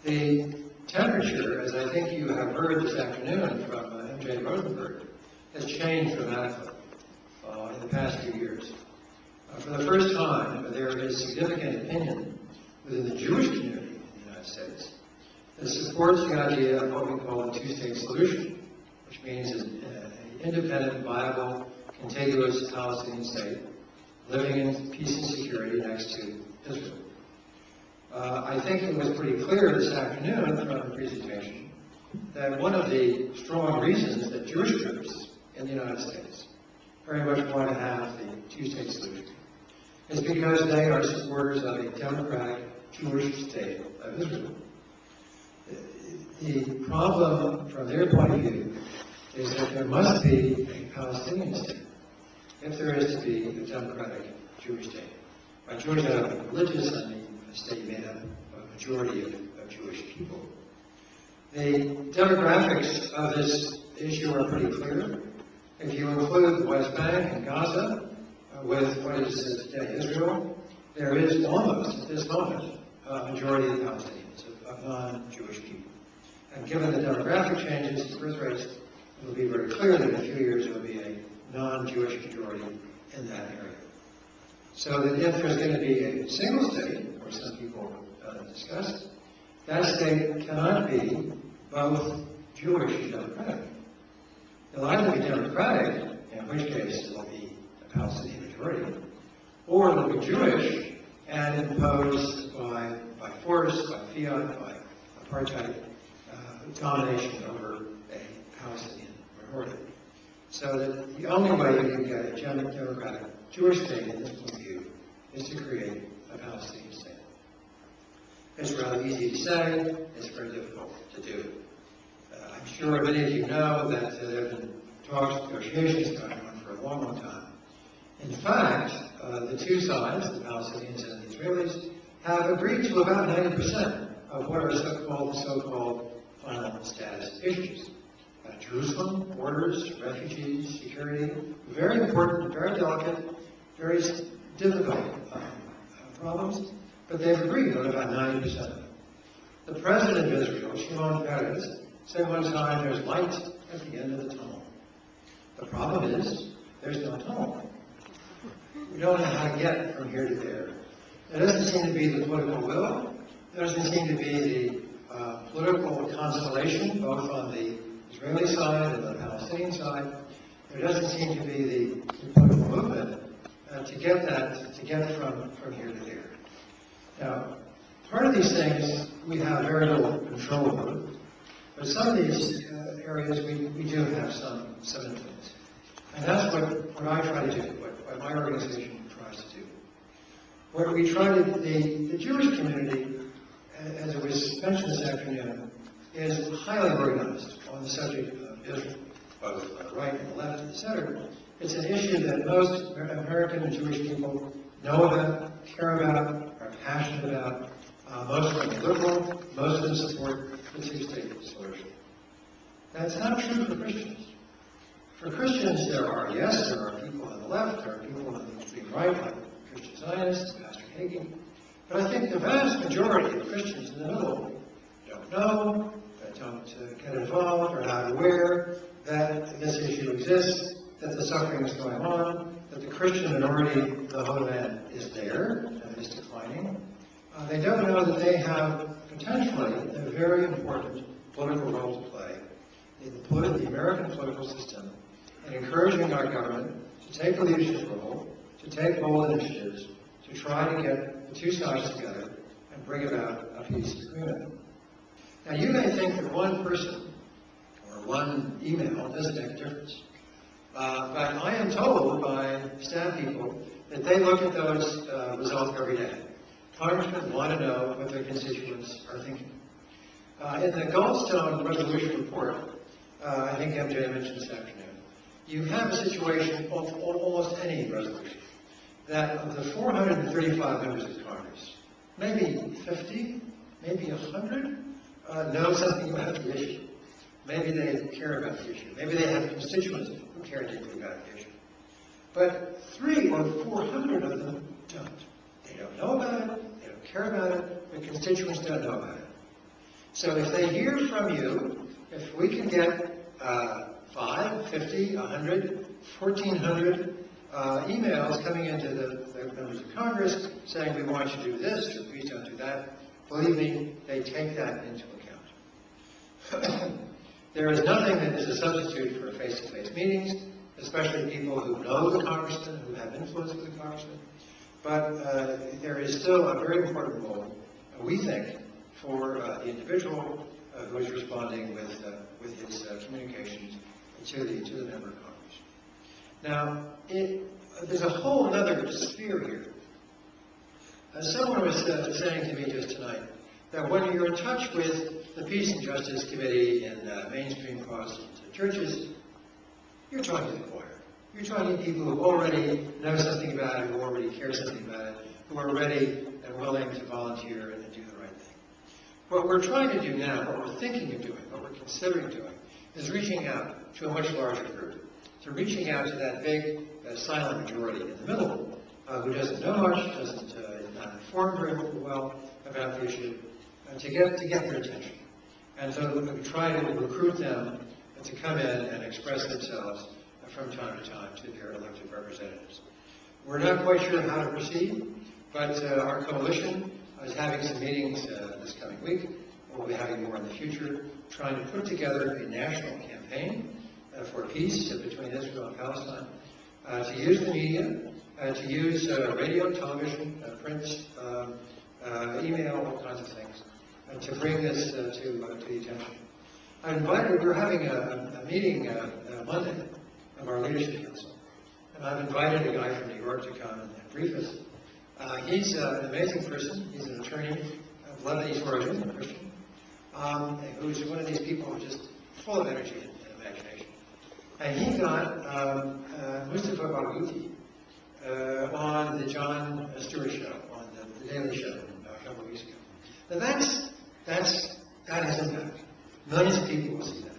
The temperature, as I think you have heard this afternoon from M.J. Rosenberg, has changed dramatically in the past few years. For the first time, there is significant opinion within the Jewish community in the United States that supports the idea of what we call a two-state solution, which means an independent, viable, contiguous Palestinian state living in peace and security next to Israel. I think it was pretty clear this afternoon from the presentation that one of the strong reasons that Jewish groups in the United States very much want to have the two-state solution is because they are supporters of a democratic Jewish state of Israel. The problem from their point of view is that there must be a Palestinian state if there is to be a democratic Jewish state. By Jewish, I don't mean religious, I mean a state made up of a majority of Jewish people. The demographics of this issue are pretty clear. If you include the West Bank and Gaza with what is today Israel, there is almost, at this moment, a majority of Palestinians, of non-Jewish people. And given the demographic changes, the birth rates, it will be very clear that in a few years there will be a non-Jewish majority in that area. So that if there's going to be a single state, or some people discuss, that state cannot be both Jewish and democratic. It'll either be democratic, in which case it will be a Palestinian majority, or it'll be Jewish and imposed by force, by fiat, by apartheid domination over a Palestinian minority. So that the only way you can get a democratic Jewish state in this point of view is to create a Palestinian state. It's rather easy to say, it's very difficult to do. I'm sure many of you know that there have been talks, negotiations going on for a long, long time. In fact, the two sides, the Palestinians and the Israelis, have agreed to about 90% of what are so-called final status issues. Jerusalem, borders, refugees, security, very important, very delicate, very difficult problems, but they've agreed on about 90% of it. The president of Israel, Shimon Peres, said one time there's light at the end of the tunnel. The problem is there's no tunnel. We don't know how to get from here to there. There doesn't seem to be the political will. There doesn't seem to be the political constellation, both on the Israeli side and the Palestinian side. There doesn't seem to be the political movement to get from here to there. Now, part of these things we have very little control over, but some of these areas we do have some influence. And that's what I try to do, what my organization tries to do. What we try to, the Jewish community, as it was mentioned this afternoon, is highly organized on the subject of Israel, both on the right and the left and the center. It's an issue that most American and Jewish people know about, care about, are passionate about. Most of them are liberal, most of them support the two-state solution. That's not true for Christians. For Christians, there are people on the left, there are people on the extreme right, like Christian Zionists, Pastor Hagin. But I think the vast majority of Christians in the middle don't know, don't get involved, or not aware that this issue exists, that the suffering is going on, that the Christian minority of the homeland is there and is declining. They don't know that they have potentially a very important political role to play in the American political system and encouraging our government to take a leadership role, to take bold initiatives, to try to get the two sides together and bring about a peace agreement. Now, you may think that one person or one email doesn't make a difference. But I am told by staff people that they look at those results every day. Congressmen want to know what their constituents are thinking. In the Goldstone Resolution Report, I think MJ mentioned this afternoon, you have a situation of almost any resolution that of the 435 members of Congress, maybe 50, maybe 100 know something about the issue. Maybe they care about the issue. Maybe they have constituents who care deeply about the issue. But 300 or 400 of them don't. They don't know about it. They don't care about it. The constituents don't know about it. So if they hear from you, if we can get 5, 50, 100, 1,400 emails coming into the members of Congress saying we want you to do this or please don't do that, believe me, they take that into account. There is nothing that is a substitute for face-to-face meetings, especially people who know the congressman, who have influence with the congressman. But there is still a very important role, we think, for the individual who is responding with his communications to the member of Congress. Now, there's a whole other sphere here. Someone was saying to me just tonight that when you're in touch with the Peace and Justice Committee and mainstream Protestant churches, you're talking to the choir. You're talking to people who already know something about it, who already care something about it, who are ready and willing to volunteer and do the right thing. What we're trying to do now, what we're thinking of doing, what we're considering doing, is reaching out to a much larger group. So reaching out to that big silent majority in the middle who doesn't know much, is not informed very well about the issue, to get their attention. And so we try to recruit them to come in and express themselves from time to time to their elected representatives. We're not quite sure how to proceed, but our coalition is having some meetings this coming week. We'll be having more in the future, trying to put together a national campaign for peace between Israel and Palestine, to use the media, to use radio, television, print, email, all kinds of things, to bring this to the attention. We're having a meeting Monday of our leadership council, and I've invited a guy from New York to come and brief us. He's an amazing person. He's an attorney of Lebanese origin, a Christian, who's one of these people who's just full of energy and imagination. And he got Mustafa Barghouti on the Jon Stewart show, on the Daily Show a couple of weeks ago. Now that has impact. Millions of people will see that.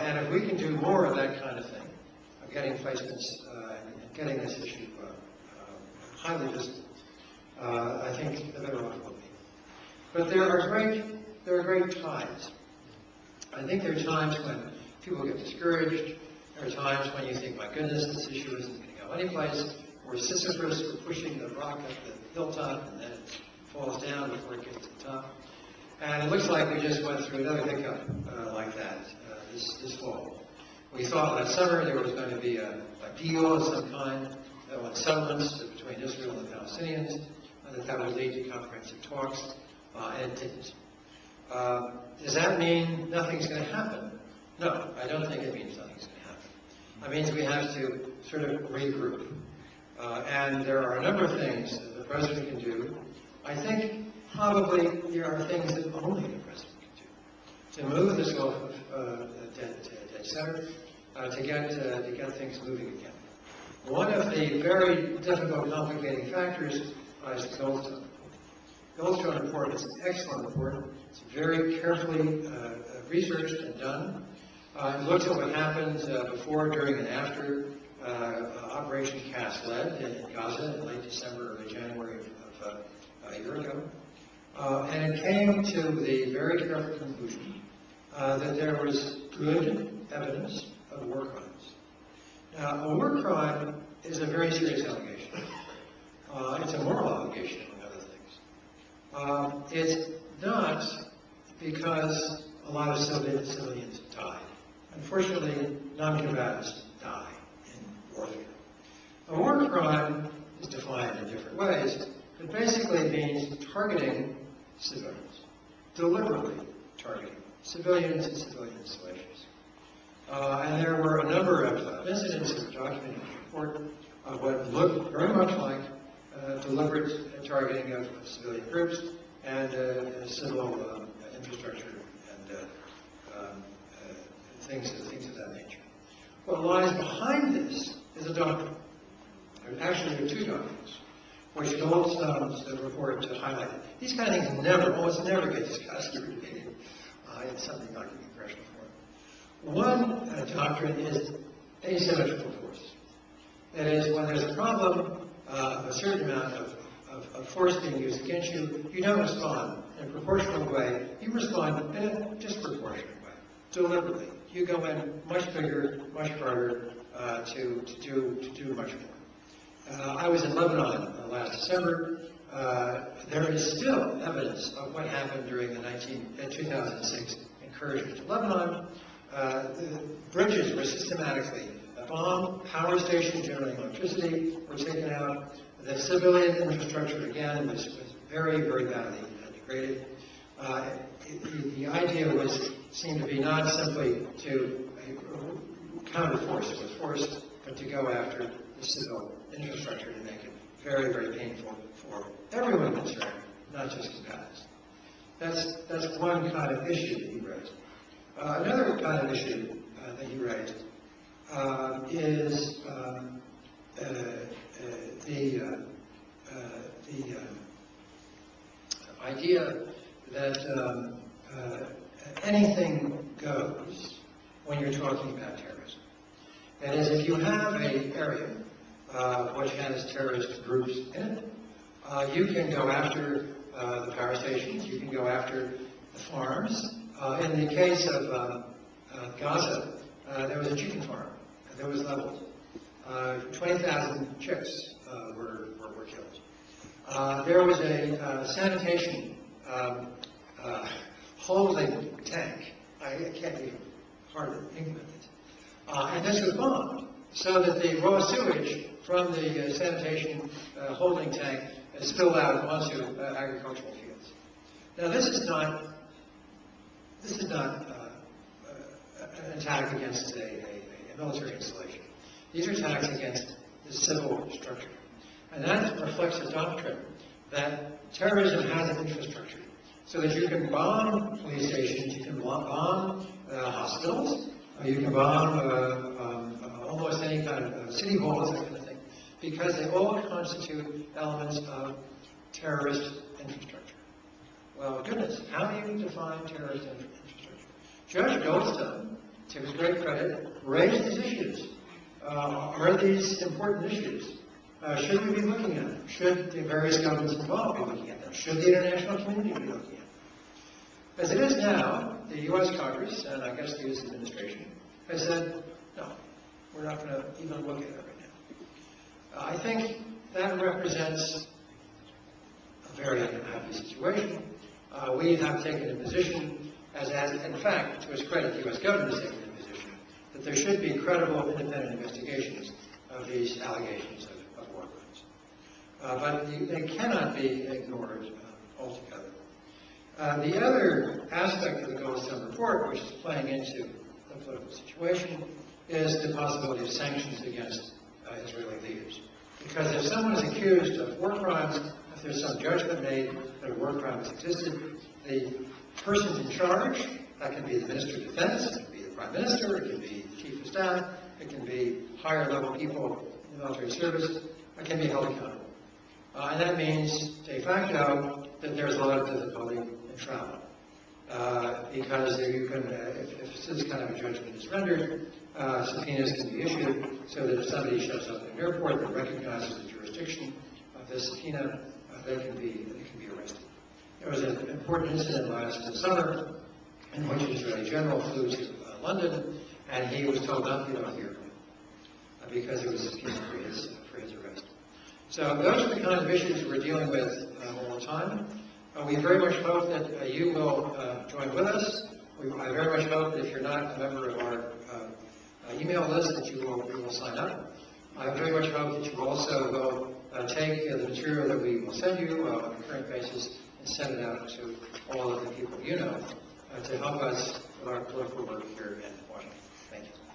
And if we can do more of that kind of thing, of getting placements and getting this issue highly visible, I think the better off we'll be. But there are great times. I think there are times when people get discouraged. There are times when you think, my goodness, this issue isn't going to go anyplace. We're Sisyphus, we're pushing the rock up the hilltop, and then it falls down before it gets to the top. And it looks like we just went through another hiccup like that this fall. We thought last summer there was going to be a deal of some kind on settlements between Israel and the Palestinians, and that would lead to comprehensive talks, and it didn't. Does that mean nothing's going to happen? No, I don't think it means nothing's going to happen. It means we have to sort of regroup. And there are a number of things that the President can do. I think probably there are things that only the President can do to move this off of dead center, to get things moving again. One of the very difficult, complicating factors is the Goldstone. Goldstone report is an excellent report. It's very carefully researched and done. It looks at what happened before, during, and after Operation Cast Lead in Gaza in late December, early January of a year ago. And it came to the very careful conclusion that there was good evidence of war crimes. Now, a war crime is a very serious allegation. It's a moral allegation, among other things. It's not because a lot of civilians died. Unfortunately, non-combatants die in warfare. A war crime is defined in different ways. It basically means targeting civilians, deliberately targeting civilians and civilian installations. And there were a number of incidents that were documented in the report of what looked very much like deliberate targeting of civilian groups and civil infrastructure and things of that nature. What lies behind this is a doctrine. Actually, there are two doctrines, which Goldstone's report highlighted. These kind of things almost never get discussed or debated in something like the congressional forum. One doctrine is asymmetrical force. That is, when there's a problem of a certain amount of force being used against you, you don't respond in a proportional way. You you respond in a disproportionate way, deliberately. You go in much bigger, much harder to do much more. I was in Lebanon last December. There is still evidence of what happened during the 2006 incursion to Lebanon. The bridges were systematically bombed, power stations generating electricity were taken out, the civilian infrastructure again was very, very badly degraded. The idea seemed to be not simply to counter force with force, but to go after the civil infrastructure to make it very, very painful for everyone concerned, not just combatants. That's one kind of issue that he raised. Another kind of issue that he raised is the idea that anything goes when you're talking about terrorism. That is, if you have an area which has terrorist groups in it, you can go after the power stations, you can go after the farms. In the case of Gaza, there was a chicken farm. There was leveled. 20,000 chicks were killed. There was a sanitation holding tank. I can't even hardly think of it. And this was bombed, so that the raw sewage from the sanitation holding tank spilled out onto agricultural fields. Now, this is not an attack against a military installation. These are attacks against the civil structure. And that reflects a doctrine that terrorism has an infrastructure, so that you can bomb police stations, you can bomb hospitals, you can bomb almost any kind of city halls, that kind of thing, because they all constitute elements of terrorist infrastructure. Well, goodness, how do you define terrorist infrastructure? Judge Goldstone, to his great credit, raised these issues. Are these important issues? Should we be looking at them? Should the various governments involved be looking at them? Should the international community be looking at them? As it is now, the U.S. Congress, and I guess the U.S. administration, has said, no, we're not going to even look at it right now. I think that represents a very unhappy situation. We have taken a position, as in fact, to his credit, the U.S. government has taken a position, that there should be credible, independent investigations of these allegations of war crimes. But they cannot be ignored altogether. The other aspect of the Goldstone report, which is playing into the political situation, is the possibility of sanctions against Israeli leaders. Because if someone is accused of war crimes, if there's some judgment made that a war crime has existed, the persons in charge, that can be the Minister of Defense, it can be the Prime Minister, it can be the Chief of Staff, it can be higher level people in the military service, it can be held accountable. And that means, de facto, that there's a lot of difficulty in travel. Because you can, if this kind of a judgment is rendered, subpoenas can be issued so that if somebody shows up at an airport that recognizes the jurisdiction of this subpoena, they can be arrested. There was an important incident last summer in which an Israeli general flew to London, and he was told not to get off the airplane because there was a subpoena for his arrest. So those are the kind of issues we're dealing with all the time. We very much hope that you will join with us. I very much hope that if you're not a member of our email list, that you will sign up. I very much hope that you also will take the material that we will send you on a current basis and send it out to all of the people you know to help us with our political work here in Washington. Thank you.